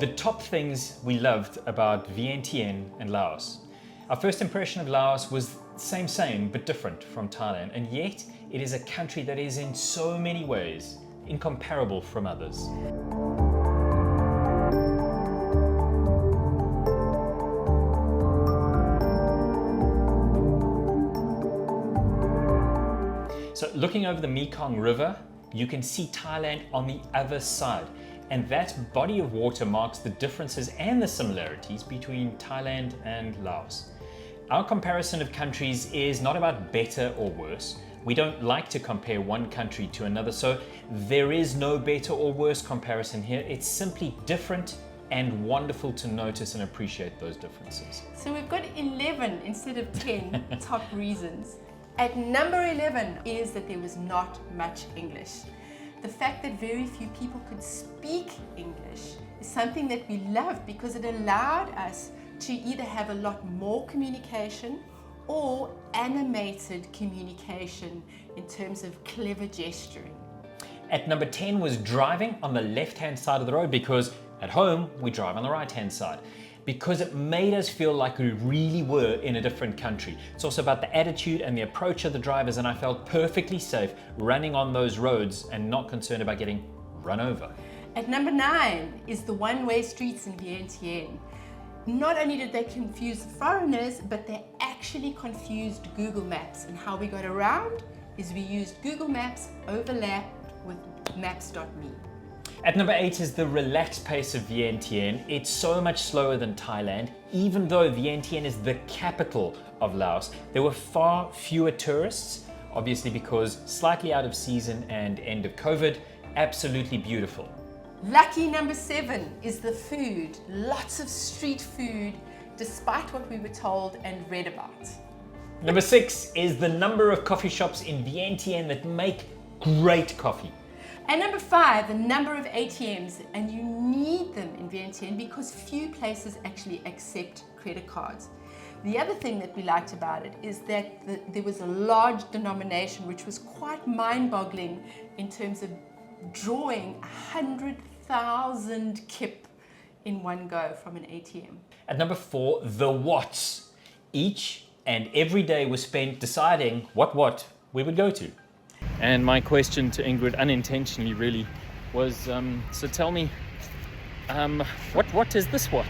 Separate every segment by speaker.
Speaker 1: The top things we loved about Vientiane and Laos. Our first impression of Laos was same but different from Thailand, and yet it is a country that is in so many ways incomparable from others. So looking over the Mekong River, you can see Thailand on the other side. And that body of water marks the differences and the similarities between Thailand and Laos. Our comparison of countries is not about better or worse. We don't like to compare one country to another, so there is no better or worse comparison here. It's simply different and wonderful to notice and appreciate those differences.
Speaker 2: So we've got 11 instead of 10 top reasons. At number 11 is that there was not much English. The fact that very few people could speak English is something that we loved because it allowed us to either have a lot more communication or animated communication in terms of clever gesturing.
Speaker 1: At number 10 was driving on the left-hand side of the road, because at home we drive on the right-hand side, because it made us feel like we really were in a different country. It's also about the attitude and the approach of the drivers, and I felt perfectly safe running on those roads and not concerned about getting run over.
Speaker 2: At number 9 is the one-way streets in Vientiane. Not only did they confuse foreigners, but they actually confused Google Maps, and how we got around is we used Google Maps overlapped with maps.me.
Speaker 1: At number 8 is the relaxed pace of Vientiane. It's so much slower than Thailand. Even though Vientiane is the capital of Laos, there were far fewer tourists, obviously because slightly out of season and end of COVID. Absolutely beautiful.
Speaker 2: Lucky number 7 is the food. Lots of street food, despite what we were told and read about.
Speaker 1: Number 6 is the number of coffee shops in Vientiane that make great coffee.
Speaker 2: And number 5, the number of ATMs, and you need them in Vientiane because few places actually accept credit cards. The other thing that we liked about it is that there was a large denomination, which was quite mind-boggling in terms of drawing 100,000 kip in one go from an ATM.
Speaker 1: At number 4, the whats. Each and every day was spent deciding what we would go to. And my question to Ingrid, unintentionally really, was, so tell me, what is this what?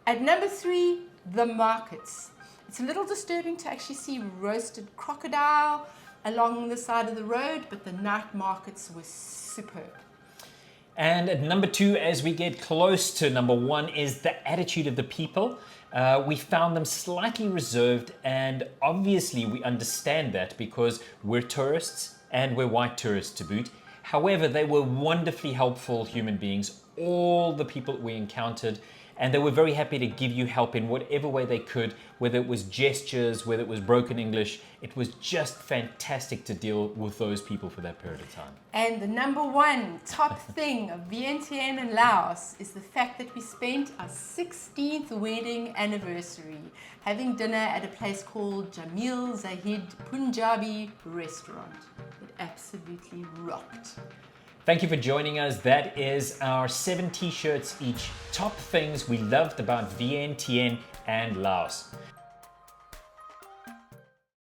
Speaker 2: At number 3, the markets. It's a little disturbing to actually see roasted crocodile along the side of the road, but the night markets were superb.
Speaker 1: And at number 2, as we get close to number 1, is the attitude of the people. We found them slightly reserved, and obviously we understand that because we're tourists and we're white tourists to boot. However, they were wonderfully helpful human beings, all the people we encountered, and they were very happy to give you help in whatever way they could, whether it was gestures, whether it was broken English. It was just fantastic to deal with those people for that period of time.
Speaker 2: And the number 1 top thing of Vientiane and Laos is the fact that we spent our 16th wedding anniversary having dinner at a place called Jamil Zahid Punjabi restaurant. It absolutely rocked.
Speaker 1: Thank you for joining us. That is our 7 t-shirts each. Top things we loved about Vientiane and Laos.